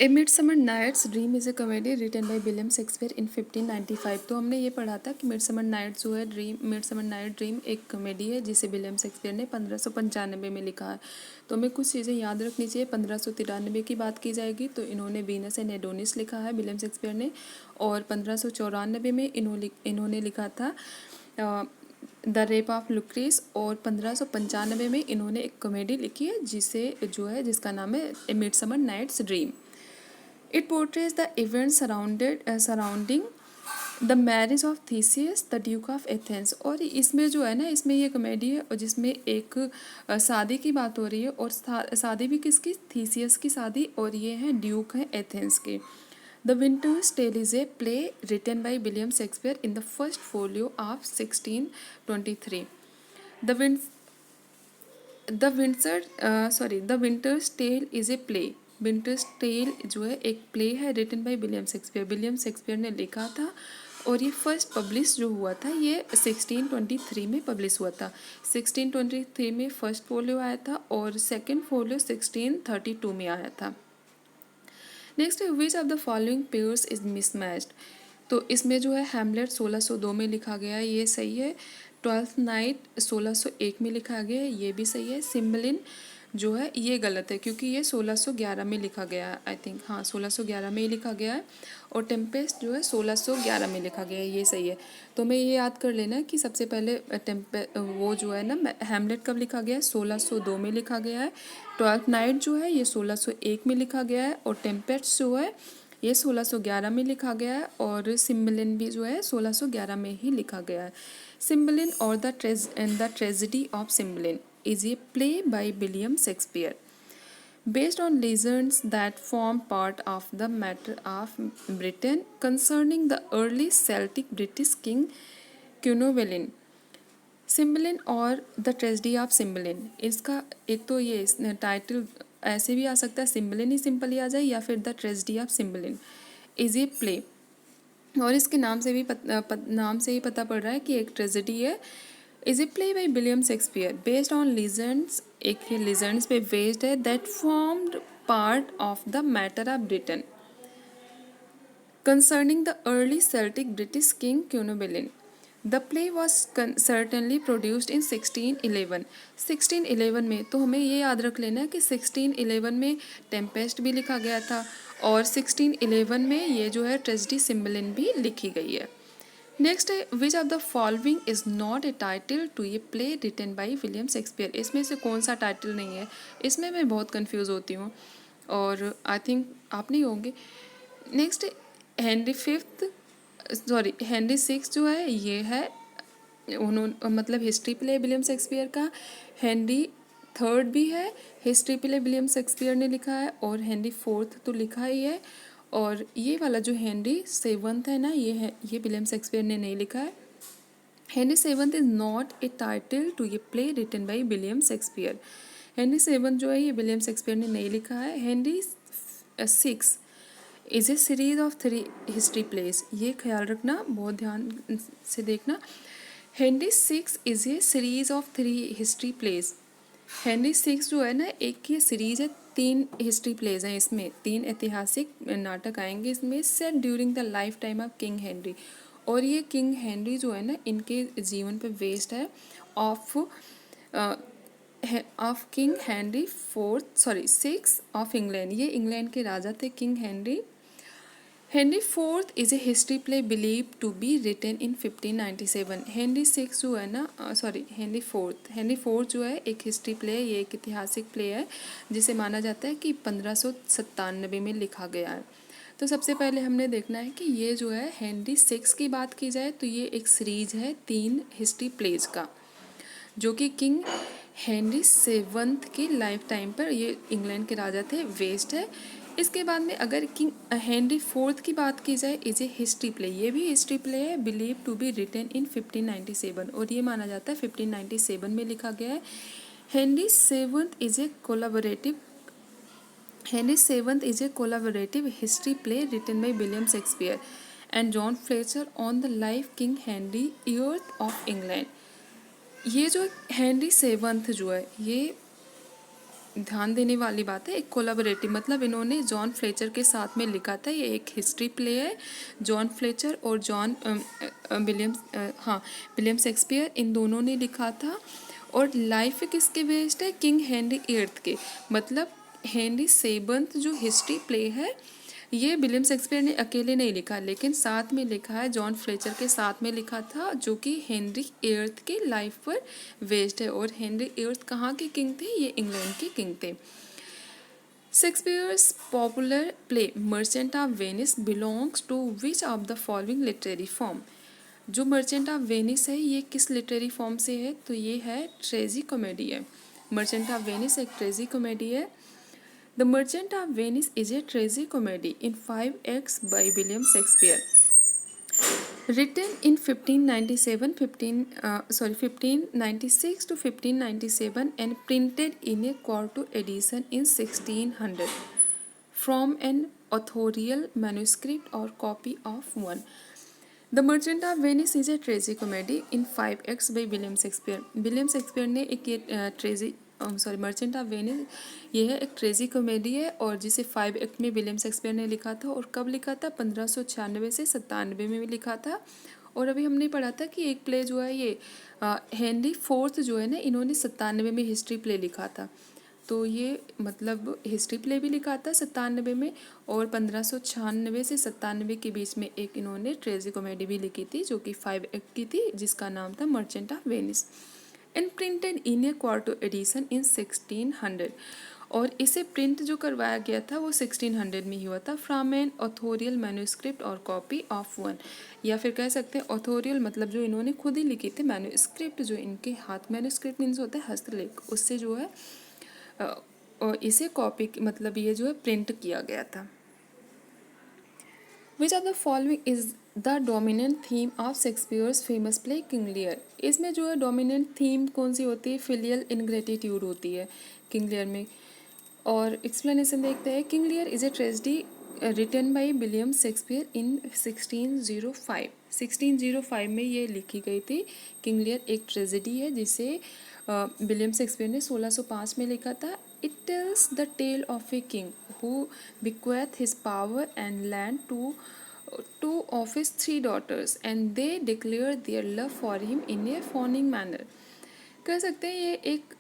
A midsummer night's dream is a comedy written by William Shakespeare in 1595। तो हमने ये पढ़ा था कि मिडसमर नाइट्स जो है मिडसमर नाइट ड्रीम एक कॉमेडी है जिसे विलियम शेक्सपियर ने 1595 में लिखा है। तो हमें कुछ चीज़ें याद रखनी चाहिए। 1593 की बात की जाएगी तो इन्होंने वीनस एंड एडोनिस लिखा है विलियम शेक्सपियर ने, और 1594 में इन्होंने लिखा था द रेप ऑफ लुक्रेस, और 1595 में इन्होंने एक कॉमेडी लिखी है जिसका नाम है a midsummer night's dream. It portrays the events surrounding the marriage of Theseus the duke of Athens. और इसमें जो है ना, इसमें ये कॉमेडी है और जिसमें एक शादी की बात हो रही है, और शादी भी किसकी, थीसियस की शादी, और ये हैं ड्यूक हैं एथेंस के। The winter's tale is a play written by William Shakespeare in the first folio of 1623। The winter's tale is a play. Winter's tale जो है एक प्ले है written by William Shakespeare. William Shakespeare ने लिखा था और ये फर्स्ट पब्लिश जो हुआ था ये 1623 में पब्लिश हुआ था। 1623 में फर्स्ट फोलियो आया था और सेकंड फोलियो 1632 में आया था। नेक्स्ट है which of the following pairs is mismatched. तो इसमें जो है हैमलेट 1602 में लिखा गया है, ये सही है। ट्वेल्थ नाइट 1601 में लिखा गया है, ये भी सही है। सिम्बलिन जो है ये गलत है क्योंकि ये 1611 में लिखा गया है, आई थिंक, हाँ 1611 में ही लिखा गया है। और टेम्पेस्ट जो है 1611 में लिखा गया है, ये सही है। तो हमें ये याद कर लेना है कि सबसे पहले वो जो है ना, हैमलेट कब लिखा गया है, 1602 में लिखा गया है। ट्वेल्थ नाइट जो है ये 1601 में लिखा गया है, और टेम्पेस्ट जो है ये 1611 में लिखा गया है, और सिम्बलिन भी जो है 1611 में ही लिखा गया है। सिम्बलिन और the tragedy of Cymbeline is a play by William Shakespeare based on legends that form part of the matter of Britain concerning the early Celtic British king Cunovelin। Cymbeline और the tragedy of Cymbeline, इसका एक तो ये title ऐसे भी आ सकता है, Cymbeline ही simply आ जाए, या फिर the tragedy of Cymbeline is a play. और इसके नाम से ही पता पड़ रहा है कि एक ट्रेजेडी है। Is a play by William Shakespeare based on legends, एक ये लीजेंड्स पे बेस्ड है, that formed part of the matter of Britain concerning the early Celtic British king Cunobeline. The play was certainly produced in 1611। 1611 में, तो हमें ये याद रख लेना है कि 1611 में टेम्पेस्ट भी लिखा गया था, और 1611 में ये जो है ट्रेजेडी सिम्बलिन भी लिखी गई है। नेक्स्ट है which of the following is not a title to a play written by William Shakespeare. इसमें से कौन सा टाइटल नहीं है, इसमें मैं बहुत कंफ्यूज होती हूँ, और आई थिंक आप नहीं होंगे। नेक्स्ट हेनरी सिक्स जो है ये है, उन्होंने मतलब हिस्ट्री प्ले विलियम शेक्सपियर का। हेनरी थर्ड भी है, हिस्ट्री प्ले विलियम शेक्सपियर ने लिखा है, और हेनरी फोर्थ तो लिखा ही है। और ये वाला जो हेनरी सेवंथ है ना, ये विलियम शेक्सपियर ने नहीं लिखा है। Henry seventh is not a title to a play written by William Shakespeare. Henry seventh जो है ये विलियम शेक्सपियर ने नहीं लिखा है। Henry six is a series of 3 history plays, ये ख्याल रखना, बहुत ध्यान से देखना। Henry six is a series of 3 history plays. Henry six जो है ना, एक ये सीरीज है, 3 हिस्ट्री प्लेज हैं इसमें, 3 ऐतिहासिक नाटक आएंगे इसमें, set during the life time of king Henry. और ये किंग हेनरी जो है ना, इनके जीवन पे बेस्ड है, of king Henry six of England. ये इंग्लैंड के राजा थे king Henry. Henry fourth is a history play believe to be written in 1597। Henry six जो है ना, हेनरी फोर्थ जो है एक हिस्ट्री प्ले है, ये एक ऐतिहासिक प्ले है जिसे माना जाता है कि 1597 में लिखा गया है। तो सबसे पहले हमने देखना है कि ये जो है हेनरी सिक्स की बात की जाए तो ये एक सीरीज है 3 हिस्ट्री प्लेज का, जो कि किंग हेनरी सेवंथ के लाइफ टाइम पर, ये इंग्लैंड के राजा थे, वेस्ट है। इसके बाद में अगर किंग हेनरी फोर्थ की बात की जाए, इज ए हिस्ट्री प्ले, ये भी हिस्ट्री प्ले है, believe to be written in 1597, और ये माना जाता है 1597 में लिखा गया है। Henry seventh is a collaborative history play written by William Shakespeare and John Fletcher on the life king Henry eighth of England. ये जो हेनरी सेवंथ जो है, ये ध्यान देने वाली बात है, एक कोलाबोरेटिव, मतलब इन्होंने जॉन फ्लेचर के साथ में लिखा था। ये एक हिस्ट्री प्ले है। जॉन फ्लेचर और विलियम शेक्सपियर, इन दोनों ने लिखा था। और लाइफ किसके बेस्ड है? किंग हेनरी एट्थ के, मतलब हेनरी सेवंथ जो हिस्ट्री प्ले है ये विलियम शेक्सपियर ने अकेले नहीं लिखा, लेकिन साथ में लिखा है, जॉन फ्लेचर के साथ में लिखा था, जो कि हेनरी एट्थ की लाइफ पर बेस्ड है। और हेनरी एट्थ कहाँ के किंग थे? ये इंग्लैंड के किंग थे। Shakespeare's popular play Merchant of Venice belongs to which of the following literary form? जो मर्चेंट ऑफ वेनिस है ये किस लिटरेरी फॉर्म से है? तो ये है ट्रेजी कॉमेडी है। मर्चेंट ऑफ वेनिस एक ट्रेजी कॉमेडी है। The Merchant of Venice is a tragicomedy in 5 acts by William Shakespeare. Written in 1596 to 1597 and printed in a quarto edition in 1600 from an authorial manuscript or copy of one. The Merchant of Venice is a tragicomedy in 5 acts by William Shakespeare. William Shakespeare ने एक ये merchant of Venice, ये है एक ट्रेजी comedy है और जिसे 5 act में विलियम शेक्सपियर ने लिखा था। और कब लिखा था? 1596 से 97 में भी लिखा था। और अभी हमने पढ़ा था कि एक प्ले जो है ये हेनरी फोर्थ जो है ना, इन्होंने 97 में हिस्ट्री प्ले लिखा था। तो ये मतलब हिस्ट्री प्ले भी लिखा था 97 में, और 1596 से 97 के बीच में एक इन्होंने ट्रेजी कॉमेडी भी लिखी थी जो कि 5 एक्ट की थी, जिसका नाम था merchant of Venice, and printed in a quarto edition in 1600। और इसे प्रिंट जो करवाया गया था वो 1600 में ही हुआ था, फ्रॉम एन ऑथोरियल मैन्यूस्क्रिप्ट और कॉपी ऑफ वन, या फिर कह सकते हैं ऑथोरियल मतलब जो इन्होंने खुद ही लिखी थी, मैन्यूस्क्रिप्ट जो इनके हाथ, मैन्यूस्क्रिप्ट मीन्स होता है हस्तलेख, उससे जो है और इसे कॉपी मतलब ये जो है प्रिंट किया गया था। विच of the following is the dominant theme of Shakespeare's famous play King Lear? इसमें जो है डोमिनेंट थीम कौन सी होती है? फिलियल इनग्रेटिट्यूड होती है किंग लियर में। और एक्सप्लेनेशन देखते हैं। King Lear is a tragedy written by William Shakespeare in 1605। 1605 में ये लिखी गई थी। किंग लियर एक ट्रेजेडी है जिसे विलियम शेक्सपियर ने 1605 में लिखा था। It tells the tale of a king who bequeathed his power and land to two of his 3 daughters and they declare their love for him in a fawning manner। कह सकते हैं ये एक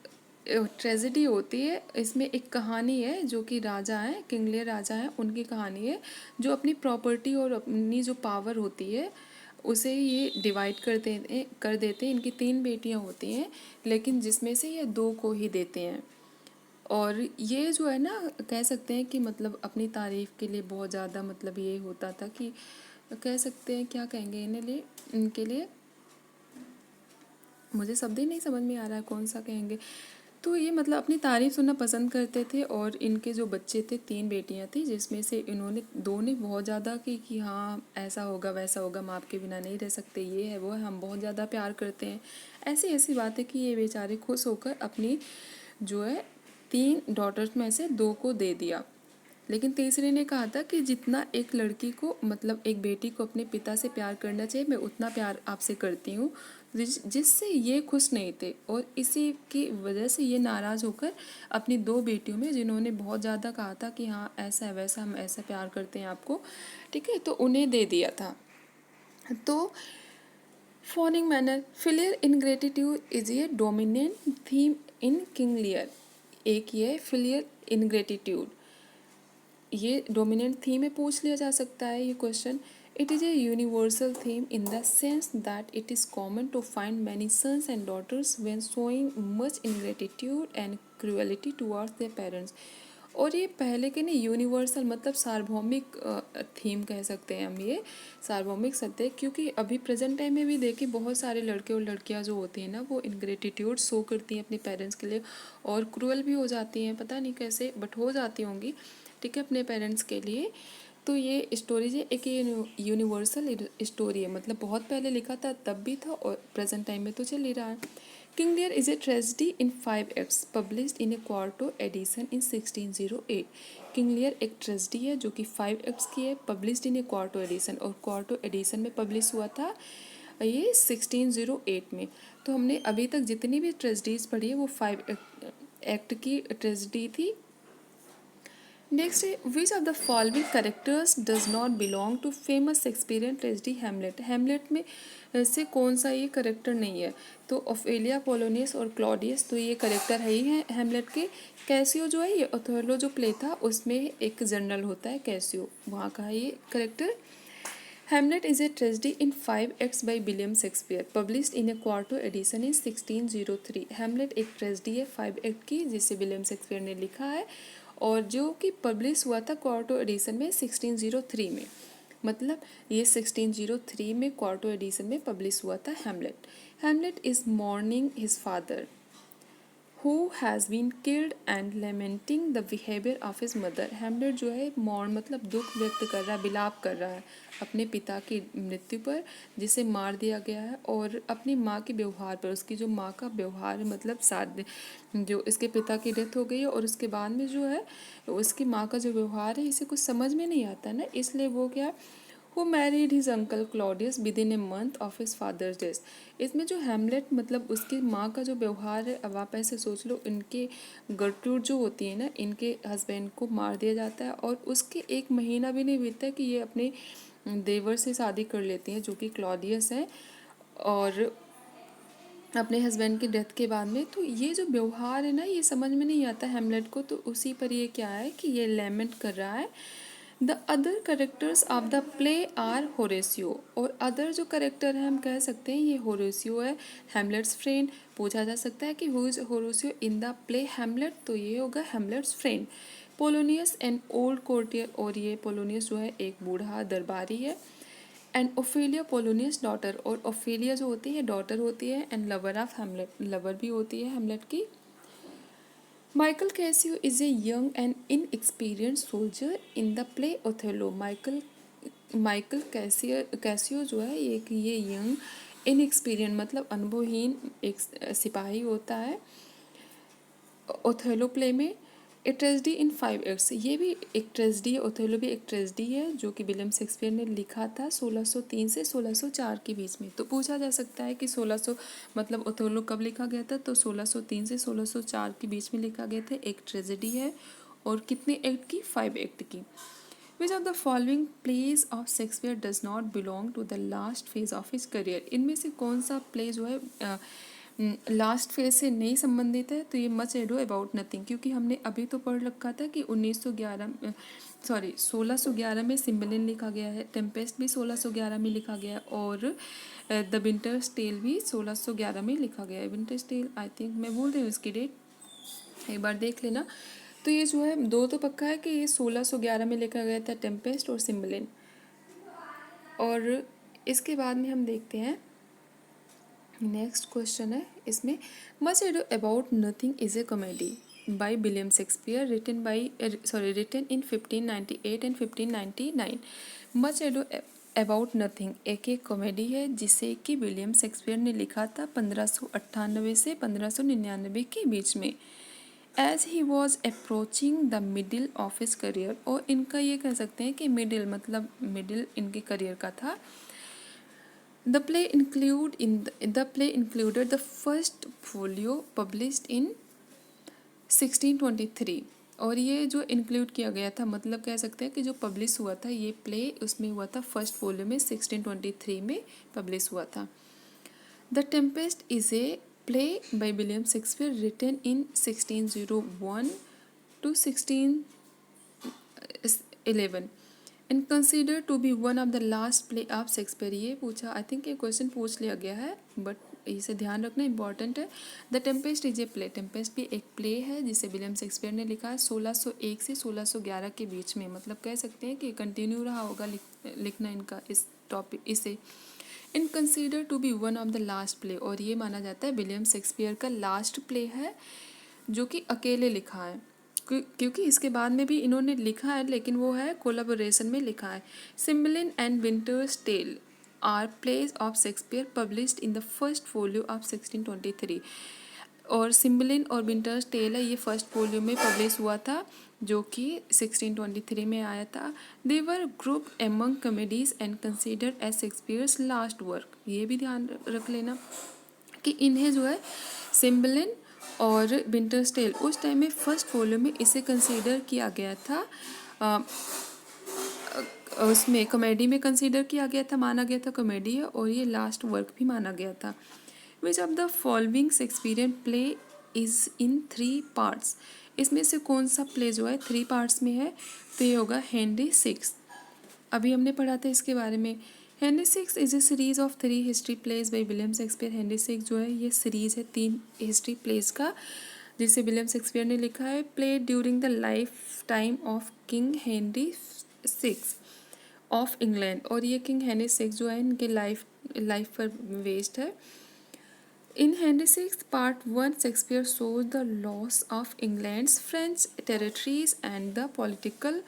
tragedy होती है। इसमें एक कहानी है जो कि राजा हैं, किंग लियर राजा हैं, उनकी कहानी है जो अपनी प्रॉपर्टी और अपनी जो पावर होती है उसे ये डिवाइड कर देते हैं। इनकी 3 बेटियां होती हैं, लेकिन जिसमें से ये 2 को ही देते हैं। और ये जो है ना, कह सकते हैं कि मतलब अपनी तारीफ़ के लिए बहुत ज़्यादा मतलब ये होता था कि कह सकते हैं, क्या कहेंगे इनके लिए मुझे शब्द ही नहीं समझ में आ रहा है कौन सा कहेंगे। तो ये मतलब अपनी तारीफ़ सुनना पसंद करते थे। और इनके जो बच्चे थे, 3 बेटियां थी, जिसमें से इन्होंने 2 ने बहुत ज़्यादा की कि हाँ ऐसा होगा वैसा होगा, हम आपके बिना नहीं रह सकते, ये है वो है, हम बहुत ज़्यादा प्यार करते हैं। ऐसी ऐसी बात है कि ये बेचारे खुश होकर अपनी जो है 3 डॉटर्स में से 2 को दे दिया। लेकिन तीसरे ने कहा था कि जितना एक लड़की को मतलब एक बेटी को अपने पिता से प्यार करना चाहिए, मैं उतना प्यार आपसे करती हूँ, जिससे ये खुश नहीं थे। और इसी की वजह से ये नाराज़ होकर अपनी 2 बेटियों में, जिन्होंने बहुत ज़्यादा कहा था कि हाँ ऐसा है वैसा, हम ऐसा प्यार करते हैं आपको, ठीक है, तो उन्हें दे दिया था। तो fawning manner, filial ingratitude is a dominant theme in King Lear. एक ये फिलियर इनग्रेटिट्यूड, ये डोमिनेंट थीम में पूछ लिया जा सकता है ये question. It is a universal theme in the sense that it is common to find many sons and daughters when showing much ingratitude and cruelty towards their parents. और ये पहले के नहीं, यूनिवर्सल मतलब सार्वभौमिक थीम कह सकते हैं हम, ये सार्वभौमिक सत्य, क्योंकि अभी प्रेजेंट टाइम में भी देखिए बहुत सारे लड़के और लड़कियां जो होती हैं ना, वो इनग्रेटिट्यूड शो करती हैं अपने पेरेंट्स के लिए और क्रूअल भी हो जाती हैं, पता नहीं कैसे बट हो जाती होंगी, ठीक है, अपने पेरेंट्स के लिए। तो ये स्टोरी है एक यूनिवर्सल स्टोरी है, मतलब बहुत पहले लिखा था तब भी था और प्रेजेंट टाइम में तो चल ही रहा है। King Lear is a tragedy in 5 acts published in a quarto edition in 1608। King Lear एक ट्रेजेडी है जो कि 5 एक्ट्स की है, published in a quarto edition, और क्वार्टो एडिशन में पब्लिश हुआ था ये 1608 में। तो हमने अभी तक जितनी भी ट्रेजेडीज पढ़ी है वो 5 एक्ट की ट्रेजिडी थी। नेक्स्ट है which of the following characters does not belong to famous Shakespearean tragedy Hamlet. Hamlet में से कौन सा ये करेक्टर नहीं है? तो ओफेलिया, पोलोनियस और क्लॉडियस तो ये करेक्टर है ही हैं हेमलेट के। कैसियो जो है ये ओथेलो जो प्ले था उसमें एक जनरल होता है कैसियो, वहाँ का है ये character. Hamlet is a tragedy in 5 acts by William Shakespeare published in a quarto edition in 1603। Hamlet एक ट्रेजिडी है 5 act की जिसे विलियम शेक्सपियर ने लिखा है और जो कि पब्लिश हुआ था क्वार्टो एडिशन में 1603 में। मतलब ये 1603 में क्वार्टो एडिशन में पब्लिश हुआ था Hamlet. Hamlet is mourning his father who has been killed and lamenting the behavior of his mother। हेमलेट जो है मौन मतलब दुख व्यक्त कर रहा है, विलाप कर रहा है अपने पिता की मृत्यु पर जिसे मार दिया गया है और अपनी माँ के व्यवहार पर। उसकी जो माँ का व्यवहार मतलब साथ जो इसके पिता की डेथ हो गई है और उसके बाद में जो है उसकी माँ का जो व्यवहार है इसे कुछ समझ में नहीं आता ना, इसलिए वो क्या who married his uncle Claudius within a month of his father's death। इसमें जो हेमलेट मतलब उसकी माँ का जो व्यवहार है, अब आप ऐसे सोच लो इनके गर्ट्रूड जो होती है ना, इनके हस्बैंड को मार दिया जाता है और उसके 1 महीना भी नहीं बीतता कि ये अपने देवर से शादी कर लेती हैं जो कि क्लॉडियस हैं और अपने हस्बैंड की डेथ के बाद में। तो ये जो व्यवहार है ना ये समझ में नहीं आता हेमलेट को, तो उसी पर ये क्या है कि ये लैमेंट कर रहा है। The other characters of the play are Horatio. और अदर जो करेक्टर है हम कह सकते हैं ये होरेसियो है, हेमलेट्स फ्रेंड। पूछा जा सकता है कि who is Horatio in the play Hamlet, तो ये होगा Hamlet's friend. Polonius and old courtier, और ये पोलोनियस जो है एक बूढ़ा दरबारी है। एंड ओफेलिया पोलोनियस डॉटर, और ओफेलिया जो होती है डॉटर होती है and lover of Hamlet, lover भी होती है हेमलेट की। Michael Cassio is a young and inexperienced soldier in the play Othello. Michael Cassio जो है ये यंग इनएक्सपीरियंस मतलब अनुभवहीन एक सिपाही होता है ओथेलो प्ले में। ए ट्रेजिडी इन 5 acts, ये भी एक ट्रेजिडी है, ओथेलो भी एक ट्रेजिडी है जो कि विलियम शेक्सपियर ने लिखा था 1603 से 1604 के बीच में। तो पूछा जा सकता है कि 1600 मतलब ओथेलो कब लिखा गया था, तो 1603 से 1604 के बीच में लिखा गया था। एक ट्रेजिडी है और कितने एक्ट की? 5 act की। Which of the following plays of Shakespeare does not belong to the last phase of his career. इनमें से कौन सा प्ले जो है लास्ट फेज से नहीं संबंधित है? तो ये मच एडो अबाउट नथिंग, क्योंकि हमने अभी तो पढ़ रखा था कि 1611 में सिम्बलिन लिखा गया है, टेम्पेस्ट भी 1611 में लिखा गया है और द विंटर्स टेल भी 1611 में लिखा गया है। विंटर्स टेल आई थिंक मैं भूल रही हूँ इसकी डेट, एक बार देख लेना। तो ये जो है 2 तो पक्का है कि ये 1611 में लिखा गया था टेम्पेस्ट और सिम्बलिन। और इसके बाद में हम देखते हैं नेक्स्ट क्वेश्चन है इसमें, Much Ado About Nothing is a comedy by William Shakespeare written in 1598 and 1599। Much Ado About Nothing एक कॉमेडी है जिसे कि विलियम शेक्सपियर ने लिखा था 1598 से 1599 के बीच में। As he was approaching the middle of his career, और इनका ये कह सकते हैं कि मिडिल मतलब मिडिल इनके करियर का था। The play included the first folio published in 1623, और ये जो इंक्लूड किया गया था मतलब कह सकते हैं कि जो पब्लिश हुआ था ये प्ले उसमें हुआ था फर्स्ट फोलियो में 1623 में पब्लिश हुआ था। The Tempest is a play by William Shakespeare written in 1601 to 1611 and consider to be one of the last play of Shakespeare. ये पूछा, आई थिंक ये क्वेश्चन पूछ लिया गया है बट इसे ध्यान रखना इंपॉर्टेंट है। The Tempest is a play, Tempest भी एक प्ले है जिसे विलियम शेक्सपियर ने लिखा है 1601 से 1611 के बीच में। मतलब कह सकते हैं कि कंटिन्यू रहा होगा लिखना इनका इस टॉपिक इसे। In consider to be one of the last play, और ये माना जाता है विलियम शेक्सपियर का लास्ट प्ले है जो कि अकेले लिखा है, क्योंकि इसके बाद में भी इन्होंने लिखा है लेकिन वो है कोलैबोरेशन में लिखा है। Cymbeline and Winter's Tale are plays of Shakespeare published in the first folio of 1623, और सिम्बलिन और विंटर्स टेल है ये फर्स्ट फोलियो में पब्लिश हुआ था जो कि 1623 में आया था। They were group among comedies and considered as Shakespeare's last work. ये भी ध्यान रख लेना कि इन्हें जो है सिम्बलिन और विंटर्स टेल उस टाइम में फर्स्ट वॉल्यूम में इसे कंसीडर किया गया था, अ, उसमें कॉमेडी में कंसीडर किया गया था, माना गया था कॉमेडी है, और ये लास्ट वर्क भी माना गया था। विच of the following Shakespearean play is in 3 parts, इसमें से कौन सा प्ले जो है 3 पार्ट्स में है, तो ये होगा हेनरी सिक्स। अभी हमने पढ़ा था इसके बारे में। Henry six is a series of 3 history plays by William Shakespeare. Henry six जो है ये सीरीज है 3 हिस्ट्री प्लेज का, जिसे विलियम शेक्सपियर ने लिखा है। Play during the life time of king Henry six of England, और ये किंग हेनरी सिक्स जो है इनके लाइफ पर बेस्ड है। In Henry VI, Part 1, Shakespeare shows the loss of England's French territories and the political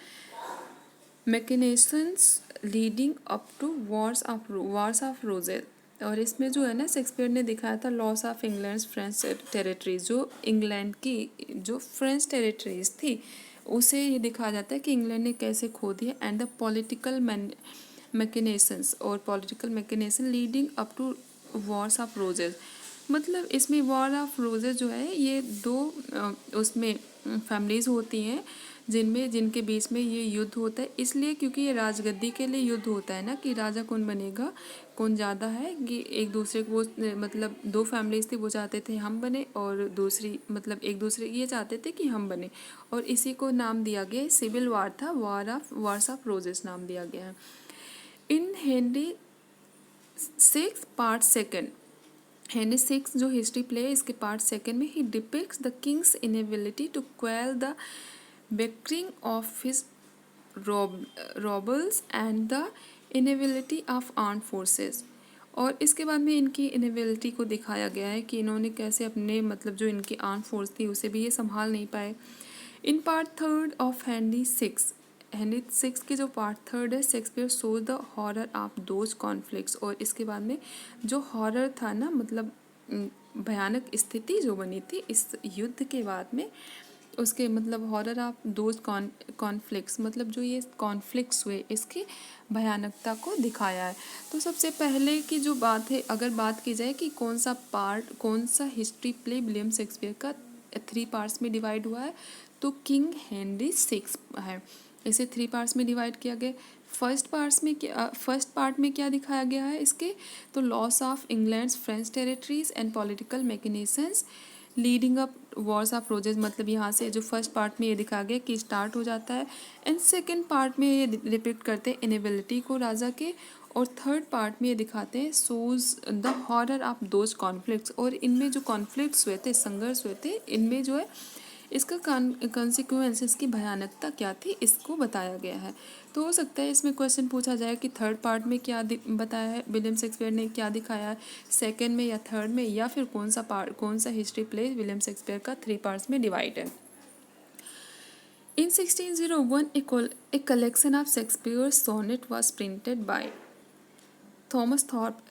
machinations leading up to Wars of Roses। और इसमें जो है ना शेक्सपियर ने दिखाया था loss of England French territories, जो इंग्लैंड की जो फ्रेंच टेरिटरीज थी उसे ये दिखाया जाता है कि इंग्लैंड ने कैसे खो दिया, एंड द पॉलिटिकल मैकिनेशंस, और political machination leading up to wars of roses. मतलब इसमें वॉर ऑफ रोजेस जो है ये 2 उसमें फैमिलीज़ होती हैं जिनके बीच में ये युद्ध होता है, इसलिए क्योंकि ये राजगद्दी के लिए युद्ध होता है ना, कि राजा कौन बनेगा, कौन ज़्यादा है, कि एक दूसरे को मतलब 2 फैमिलीज थी, वो चाहते थे हम बने, और दूसरी मतलब एक दूसरे ये चाहते थे कि हम बने, और इसी को नाम दिया गया सिविल वार था, वॉर्स ऑफ रोजेस नाम दिया गया है। In Henry six part second, Henry six जो हिस्ट्री प्ले है इसके पार्ट सेकेंड में ही depicts the king's inability to quell the bickering of his nobles and the inability of armed forces. और इसके बाद में इनकी इनएबिलिटी को दिखाया गया है कि इन्होंने कैसे अपने मतलब जो इनकी आर्म फोर्स थी उसे भी ये संभाल नहीं पाए। In part third of Henry six की जो पार्ट थर्ड है, Shakespeare shows the horror of those conflicts, और इसके बाद में जो हॉरर था ना, मतलब भयानक स्थिति जो बनी थी इस युद्ध के बाद में, उसके मतलब हॉरर ऑफ दोज कॉन्फ्लिक्ट्स, मतलब जो ये कॉन्फ्लिक्ट्स हुए इसकी भयानकता को दिखाया है। तो सबसे पहले की जो बात है, अगर बात की जाए कि कौन सा हिस्ट्री प्ले विलियम शेक्सपियर का 3 पार्ट्स में डिवाइड हुआ है, तो किंग हेनरी सिक्स है। इसे 3 पार्ट्स में डिवाइड किया गया। फर्स्ट पार्ट में क्या दिखाया गया है इसके, तो loss of England's French territories and political machinations leading up wars of roses, मतलब यहाँ से जो फर्स्ट पार्ट में ये दिखाया गया कि स्टार्ट हो जाता है, एंड सेकेंड पार्ट में ये रिपीट करते हैं इनेबिलिटी को राजा के, और थर्ड पार्ट में ये दिखाते हैं shows the horror of those conflicts, और इनमें जो कॉन्फ्लिक्ट्स हुए थे, संघर्ष हुए थे, इनमें जो है इसका कॉन्सिक्वेंस, इसकी भयानकता क्या थी, इसको बताया गया है। तो हो सकता है इसमें क्वेश्चन पूछा जाए कि थर्ड पार्ट में क्या बताया है विलियम शेक्सपियर ने, क्या दिखाया है सेकेंड में या थर्ड में, या फिर कौन सा हिस्ट्री प्ले विलियम शेक्सपियर का 3 पार्ट्स में डिवाइड है। इन 1601 a collection of Shakespeare's sonnet was printed by Thomas Thorpe.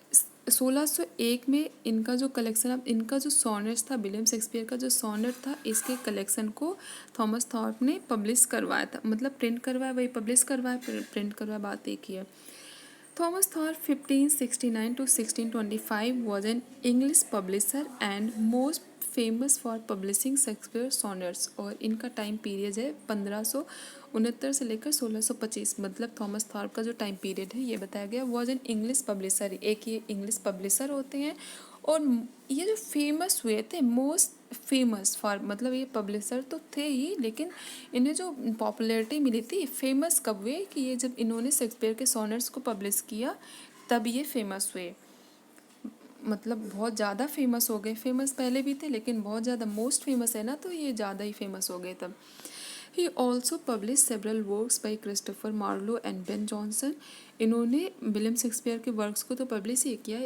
1601 में इनका जो कलेक्शन ऑफ इनका जो सोनेट्स था, विलियम शेक्सपियर का जो सोनेट था, इसके कलेक्शन को थॉमस थॉर्प ने पब्लिश करवाया था, मतलब प्रिंट करवाया, वही पब्लिश करवाया, प्रिंट करवाया, बात एक ही है। Thomas Thorpe 1569 to 1625 was an English publisher and most famous for publishing Shakespeare sonnets, और इनका टाइम पीरियड है 1569 से लेकर 1625, मतलब थॉमस थॉर्प का जो टाइम पीरियड है ये बताया गया। वॉज एन इंग्लिश पब्लिशर, एक ये इंग्लिश पब्लिशर होते हैं, और ये जो फेमस हुए थे, मोस्ट फेमस फॉर, मतलब ये पब्लिशर तो थे ही, लेकिन इन्हें जो पॉपुलैरिटी मिली थी, फेमस कब हुए, कि ये जब इन्होंने शेक्सपियर के सोनेट्स को पब्लिश किया तब ये फेमस हुए, मतलब बहुत ज़्यादा फेमस हो गए। फेमस पहले भी थे लेकिन बहुत ज़्यादा, मोस्ट फेमस है ना, तो ये ज़्यादा ही फेमस हो गए तब। He also publish several works by Christopher Marlowe and Ben Jonson. इन्होंने विलियम शेक्सपियर के वर्क्स को तो पब्लिश ही किया,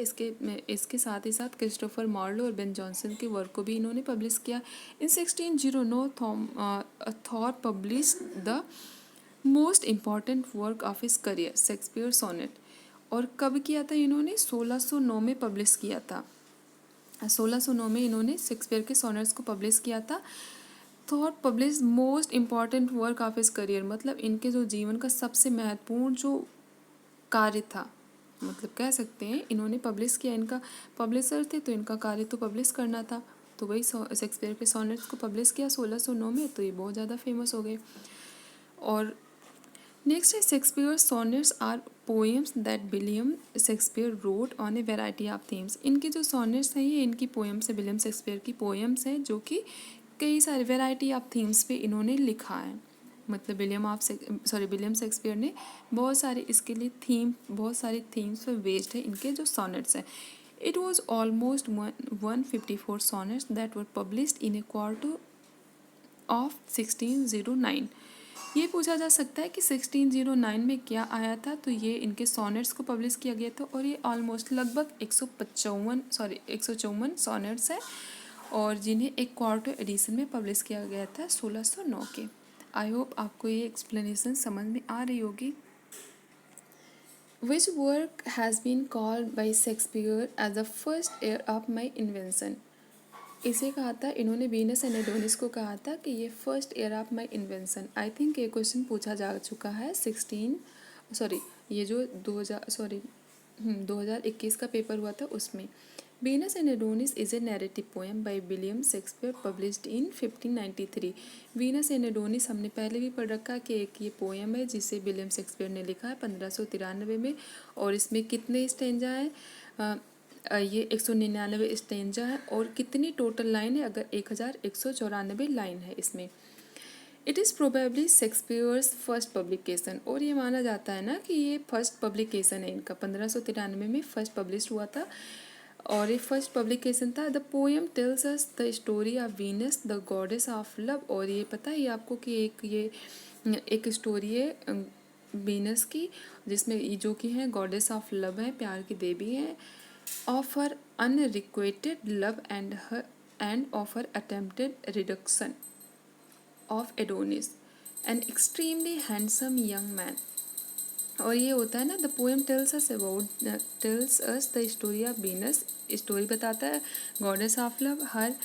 इसके साथ ही साथ क्रिस्टोफर मार्लो और बेन जॉनसन के वर्क को भी इन्होंने पब्लिश किया। In 1609 Thorpe publish the most important work of his career, Shakespeare sonnet. और कब किया था इन्होंने, 1609 में पब्लिश किया था। 1609 में इन्होंने शेक्सपियर के सोनेट्स को पब्लिश किया था। Thought publish most important work of his career, मतलब इनके जो जीवन का सबसे महत्वपूर्ण जो कार्य था, मतलब कह सकते हैं इन्होंने पब्लिश किया, इनका पब्लिशर थे तो इनका कार्य तो पब्लिश करना था, तो वही शेक्सपियर के सॉनेट्स को पब्लिश किया 1609 में, तो ये बहुत ज़्यादा फेमस हो गए। और नेक्स्ट है Shakespeare sonnets are poems that William Shakespeare wrote on a variety of themes. इनके जो सॉनेट्स हैं ये इनकी पोएम्स है, विलियम शेक्सपियर की पोएम्स हैं जो कि कई सारे वेराइटी ऑफ थीम्स पे इन्होंने लिखा है। मतलब विलियम शेक्सपियर ने बहुत सारे इसके लिए बहुत सारी थीम्स पर बेस्ड है इनके जो सॉनेट्स हैं। It was almost 154 sonnets that were published in A quarter of 1609। ये पूछा जा सकता है कि 1609 में क्या आया था, तो ये इनके सॉनेट्स को पब्लिश किया गया था और ये ऑलमोस्ट लगभग 154 सॉनेट्स है और जिन्हें एक क्वार्टर एडिशन में पब्लिश किया गया था 1609 के। आई होप आपको ये एक्सप्लेनेशन समझ में आ रही होगी। Which work has been called by Shakespeare as the first heir of my invention. इसे कहा था इन्होंने वीनस एंड एडोनिस को कहा था कि ये first heir of my invention. I think ये क्वेश्चन पूछा जा चुका है ये जो 2021 का पेपर हुआ था उसमें। Venus and Adonis is a narrative poem by William Shakespeare published in 1593। Venus and Adonis हमने पहले भी पढ़ रखा कि एक ये पोएम है जिसे विलियम शेक्सपियर ने लिखा है 1593 में, और इसमें कितने स्टेंजा हैं? ये 199 स्टेंजा है। और कितनी टोटल लाइन है? अगर 1194 लाइन है इसमें। It is probably Shakespeare's first publication, और ये माना जाता है ना कि ये फर्स्ट पब्लिकेशन है इनका, 1593 में फर्स्ट पब्लिश हुआ था और ये फर्स्ट पब्लिकेशन था। The poem tells us the story of Venus the goddess of love. और ये पता है आपको कि एक स्टोरी है वीनस की जिसमें जो कि है गॉडेस ऑफ लव है, प्यार की देवी है, of her unrequited love and of her attempted reduction of Adonis, an extremely handsome young man। और ये होता है ना, the poem tells us the story of Venus, story बताता है गॉडेस ऑफ लव, हर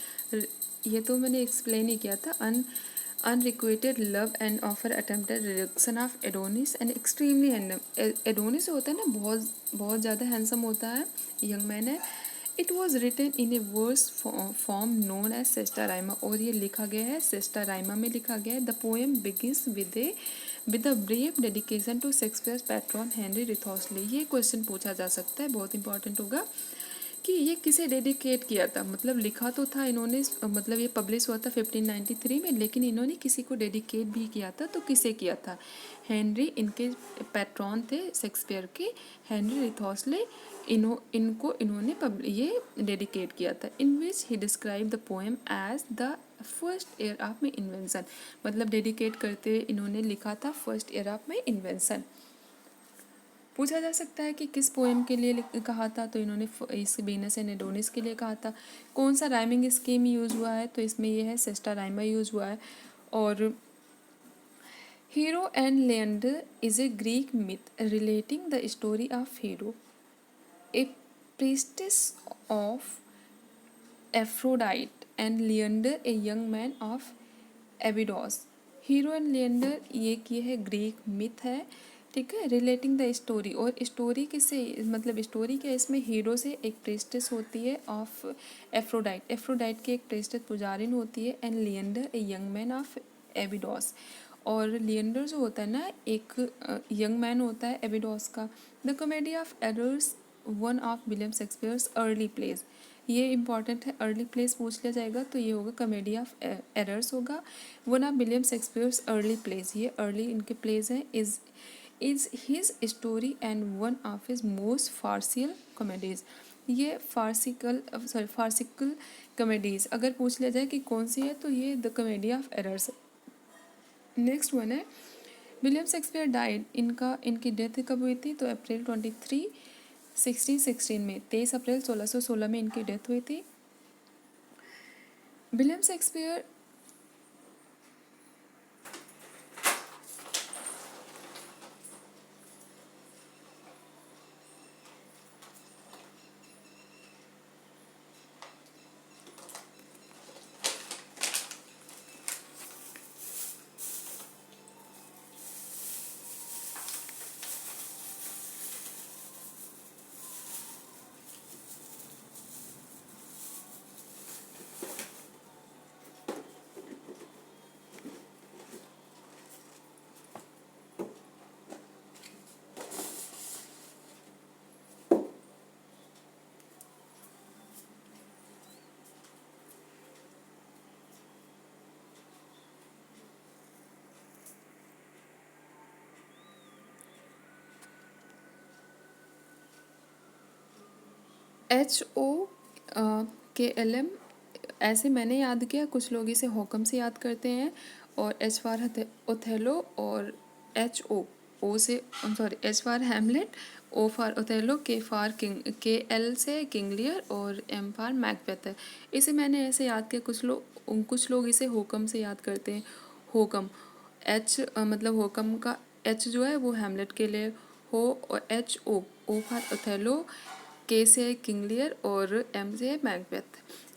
ये तो मैंने एक्सप्लेन ही किया था, unrequited love and offer attempted reduction of Adonis and extremely handsome. Adonis होता है ना बहुत ज़्यादा हैंडसम होता है, यंग मैन है। It was written in a verse form known as sesta rima, और ये लिखा गया है सेस्टा राइमा में लिखा गया है। The poem begins with a brief dedication to Shakespeare's patron Henry Wriothesley. ये क्वेश्चन पूछा जा सकता है, बहुत इंपॉर्टेंट होगा कि ये किसे डेडिकेट किया था। मतलब लिखा तो था इन्होंने, मतलब ये पब्लिश हुआ था 1593 में, लेकिन इन्होंने किसी को डेडिकेट भी किया था, तो किसे किया था? हेनरी इनके पैट्रॉन थे शेक्सपियर के, हेनरी रिथॉसले, इनको इन्होंने ये डेडिकेट किया था। In which he describe the poem as the first year of my invention. मतलब डेडिकेट करते हुए इन्होंने लिखा था first year of my invention. पूछा जा सकता है कि किस पोएम के लिए कहा था, तो इन्होंने इस वीनस एंड एडोनिस के लिए कहा था। कौन सा राइमिंग स्कीम यूज़ हुआ है, तो इसमें यह है सेस्टा राइमा यूज़ हुआ है। और Hero and Leander is a Greek myth relating the story of Hero, a priestess of Aphrodite and Leander a young man of Abydos. Hero and Leander ये है ग्रीक मिथ है, ठीक है, रिलेटिंग द स्टोरी। और story किससे, मतलब story क्या है इसमें, हीरो से एक प्रेस्टिस होती है ऑफ एफ्रोडाइट की एक प्रेस्टिस पुजारिन होती है, and Leander a young man of Abydos. और लियंडर जो होता है ना एक यंग मैन होता है एबिडोस का। The comedy of errors one of William Shakespeare's early plays. ये इंपॉर्टेंट है, अर्ली प्लेस पूछ लिया जाएगा तो ये होगा कॉमेडी ऑफ एरर्स होगा, one of William Shakespeare's early plays. ये अर्ली इनके प्लेज हैं। Is his story and one of his most farcical comedies. ये फार्सिकल कॉमेडीज अगर पूछ लिया जाए कि कौन सी है, तो ये the comedy of errors. Next one है विलियम शेक्सपियर डाइड, इनकी डेथ कब हुई थी, तो अप्रैल 23 1616 में, 23 अप्रैल 1616 में इनकी डेथ हुई थी। विलियम शेक्सपियर HOKLM ऐसे मैंने याद किया, कुछ लोग इसे होकम से याद करते हैं, और H फॉर ओथेलो, और O से sorry H for Hamlet, O for Othello, K for king, KL से किंग लियर, और M फॉर मैकबेथ है। इसे मैंने ऐसे याद किया, कुछ लोग इसे होकम से याद करते हैं। होकम मतलब होकम का H जो है वो हैमलेट के लिए हो, और O फॉर ओथेलो, K से है किंग लियर, और M से है Macbeth.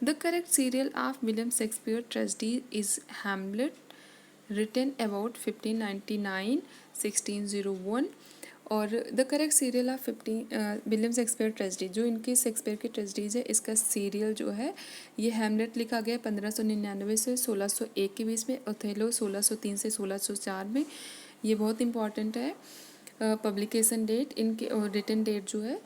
The correct serial of William Shakespeare tragedy is Hamlet, written about 1599 1601। और the correct serial of 15 William Shakespeare tragedy, जो इनकी शेक्सपियर की ट्रेजेडीज है, इसका सीरियल जो है ये हैमलेट लिखा गया 1599 से 1601 के बीच में, ओथेलो 1603 से 1604 में। ये बहुत इंपॉर्टेंट है। पब्लिकेशन डेट इनके और रिटन डेट जो है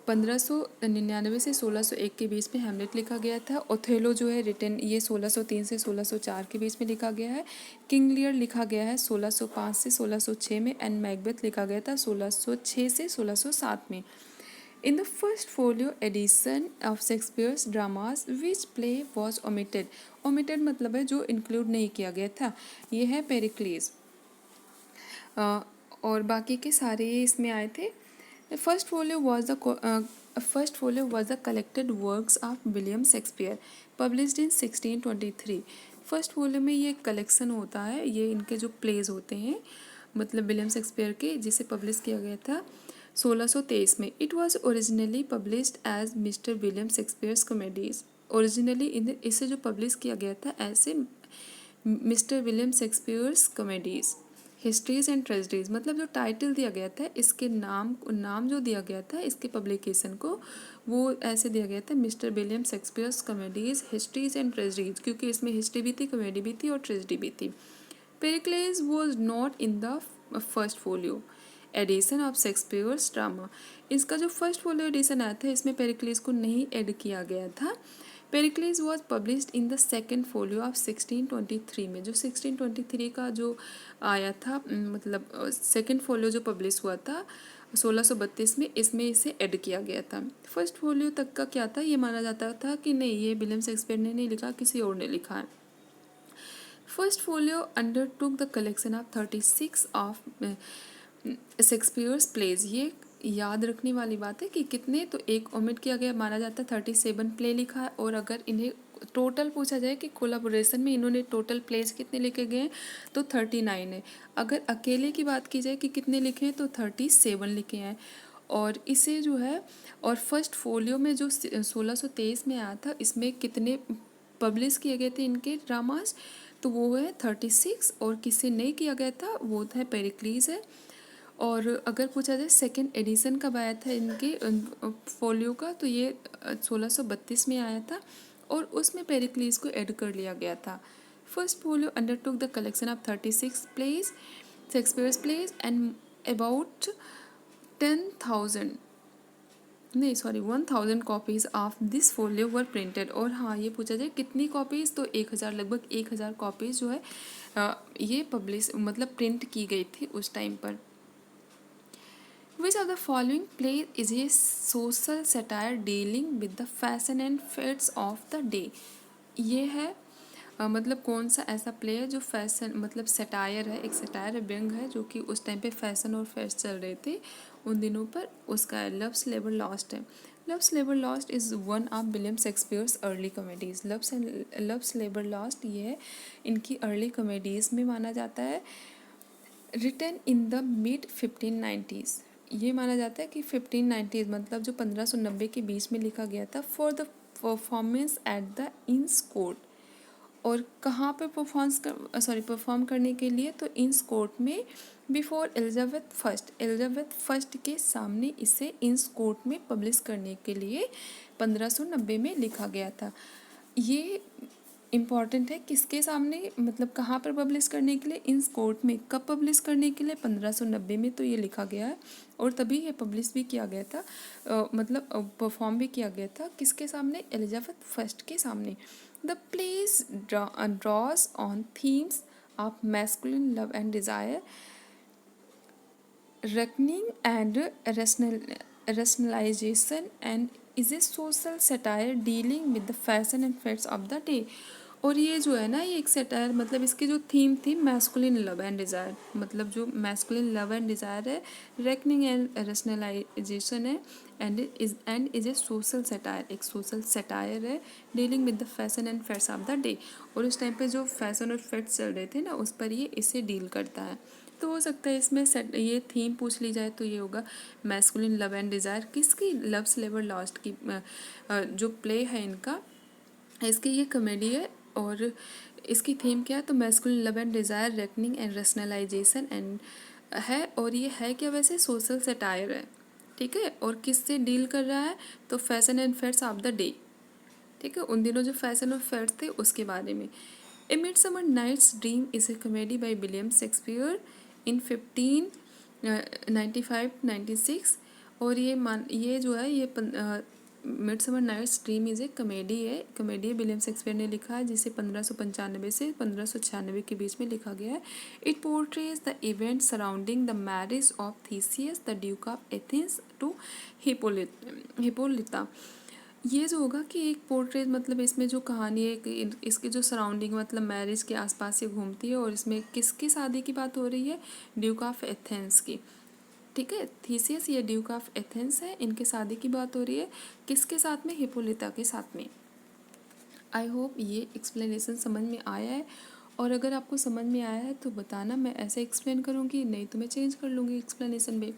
1599 से 1601 के बीच में हैमलेट लिखा गया था। ओथेलो जो है रिटन ये 1603 से 1604 के बीच में लिखा गया है। किंग लियर लिखा गया है 1605 से 1606 में, एंड मैकबेथ लिखा गया था 1606 से 1607 में। In the first folio edition of Shakespeare's dramas which play was omitted, omitted मतलब है जो इंक्लूड नहीं किया गया था, ये है पेरिक्लीज, और बाकी के सारे इसमें आए थे। First folio was the collected works of William Shakespeare published in 1623। First folio में ये कलेक्शन होता है, ये इनके जो प्लेज होते हैं मतलब विलियम शेक्सपियर के, जिसे पब्लिश किया गया था 1623 में। It was originally published as Mr William Shakespeare's comedies. Originally इसे जो पब्लिश किया गया था ऐसे Mr William Shakespeare's comedies, histories and tragedies, मतलब जो टाइटल दिया गया था इसके नाम जो दिया गया था इसके पब्लिकेशन को, वो ऐसे दिया गया था mister William Shakespeare's comedies, histories and tragedies, क्योंकि इसमें हिस्ट्री भी थी, कॉमेडी भी थी और ट्रेजेडी भी थी। Pericles was not in the first folio edition of Shakespeare's drama. इसका जो फर्स्ट फोलियो एडिशन आया था इसमें पेरिक्लेस को नहीं ऐड किया गया था। Pericles was published in the second folio of 1623 में, जो 1623 का जो आया था मतलब सेकेंड फोलियो जो पब्लिश हुआ था 1632 में, इसमें इसे ऐड किया गया था। फर्स्ट फोलियो तक का क्या था, ये माना जाता था कि नहीं ये विलियम शेक्सपियर ने नहीं लिखा, किसी और ने लिखा है। First Folio undertook the collection of 36 of Shakespeare's plays. ये याद रखने वाली बात है कि कितने, तो एक ओमिट किया गया, माना जाता है 37 प्ले लिखा है, और अगर इन्हें टोटल पूछा जाए कि कोलाबोरेशन में इन्होंने टोटल प्लेज कितने लिखे गए हैं तो 39 है। अगर अकेले की बात की जाए कि कितने लिखे हैं तो 37 लिखे हैं। और इसे जो है, और फर्स्ट फोलियो में जो 1623 में आया था इसमें कितने पब्लिश किए गए थे इनके ड्रामास, तो वो है 36, और किससे नहीं किया गया था वो है पेरिक्लीज है। और अगर पूछा जाए सेकेंड एडिशन कब आया था इनके फोलियो का, तो ये 1632 में आया था, और उसमें पेरिक्लीज को ऐड कर लिया गया था। First Folio undertook the collection of 36 plays Shakespeare's plays and about 1000 copies of this folio were printed. और हाँ, ये पूछा जाए कितनी कॉपीज़, तो 1000, लगभग 1000 कॉपीज़ जो है ये पब्लिश मतलब प्रिंट की गई थी उस टाइम पर। Which of the following play is a social satire dealing with the fashion and fads of the day? ये है मतलब कौन सा ऐसा प्ले है जो फैशन मतलब सटायर है, एक सटायर व्यंग है जो कि उस टाइम पे फैशन और फेड्स चल रहे थे उन दिनों पर, उसका है लव्स लेबर लॉस्ट है। Loves labour lost is one of William Shakespeare's early comedies. Loves labour lost ये है इनकी अर्ली कॉमेडीज़ में माना जाता है। Written in the mid 1590s, ये माना जाता है कि 1590s मतलब जो 1590 के बीच में लिखा गया था। For the performance at the इंस कोर्ट, और कहाँ पे परफॉर्म करने के लिए, तो इंस कोर्ट में बिफोर एलिजाबेथ फर्स्ट के सामने इसे इंस कोर्ट में पब्लिश करने के लिए 1590 में लिखा गया था। ये इम्पॉर्टेंट है, किसके सामने मतलब कहाँ पर पब्लिश करने के लिए, इंस कोर्ट में। कब पब्लिश करने के लिए, 1590 में तो ये लिखा गया है, और तभी ये पब्लिश भी किया गया था मतलब परफॉर्म भी किया गया था किसके सामने, एलिजाबेथ फर्स्ट के सामने। The plays draws on themes of masculine love and desire, reckoning and rationalization and is a social satire dealing with the fashion and fates of the day. और ये जो है ना, ये एक सटायर, मतलब इसकी जो थीम थी मैस्कुलिन लव एंड डिज़ायर, मतलब जो मैस्कुलिन लव एंड डिज़ायर है, रेकनिंग एंड रेशनलाइजेशन है, and is a social satire, एक सोशल सटायर है, dealing with the fashion and fates of the day. और उस टाइम पे जो फैशन और फेट्स चल रहे थे ना, उस पर ये इसे डील करता है। तो हो सकता है इसमें ये थीम पूछ ली जाए तो ये होगा मैस्कुलिन लव एंड डिज़ायर, किसकी, लव स्लेवर लॉस्ट की। जो प्ले है इनका, इसकी ये कॉमेडी है, और इसकी थीम क्या है, तो masculine love and desire, reckoning and rationalization and है। और ये है क्या, वैसे सोशल सटायर है, ठीक है। और किससे डील कर रहा है, तो fashion and fates of the day, ठीक है, उन दिनों जो फैशन और फेट्स थे उसके बारे में। A midsummer night's dream is a comedy by William Shakespeare in 1595-96। और ये जो है, ये midsummer night's dream is a comedy है विलियम शेक्सपियर ने लिखा है, जिसे 1595 से 1596 के बीच में लिखा गया है। It portrays the event surrounding the marriage of Theseus the duke of Athens to Hippolyta. ये जो होगा कि एक पोर्ट्रेट, मतलब इसमें जो कहानी है इसकी जो सराउंडिंग, मतलब मैरिज के आसपास से घूमती है, और इसमें किसकी शादी की बात हो रही है, ड्यूक ऑफ एथेंस की, ठीक है। थीसियस ये ड्यूक ऑफ एथेंस है, इनके शादी की बात हो रही है, किसके साथ में, हिपोलिता के साथ में। आई होप ये एक्सप्लेनेशन समझ में आया है, और अगर आपको समझ में आया है तो बताना, मैं ऐसे एक्सप्लेन करूँगी, नहीं तो मैं चेंज कर लूँगी एक्सप्लेनेशन में।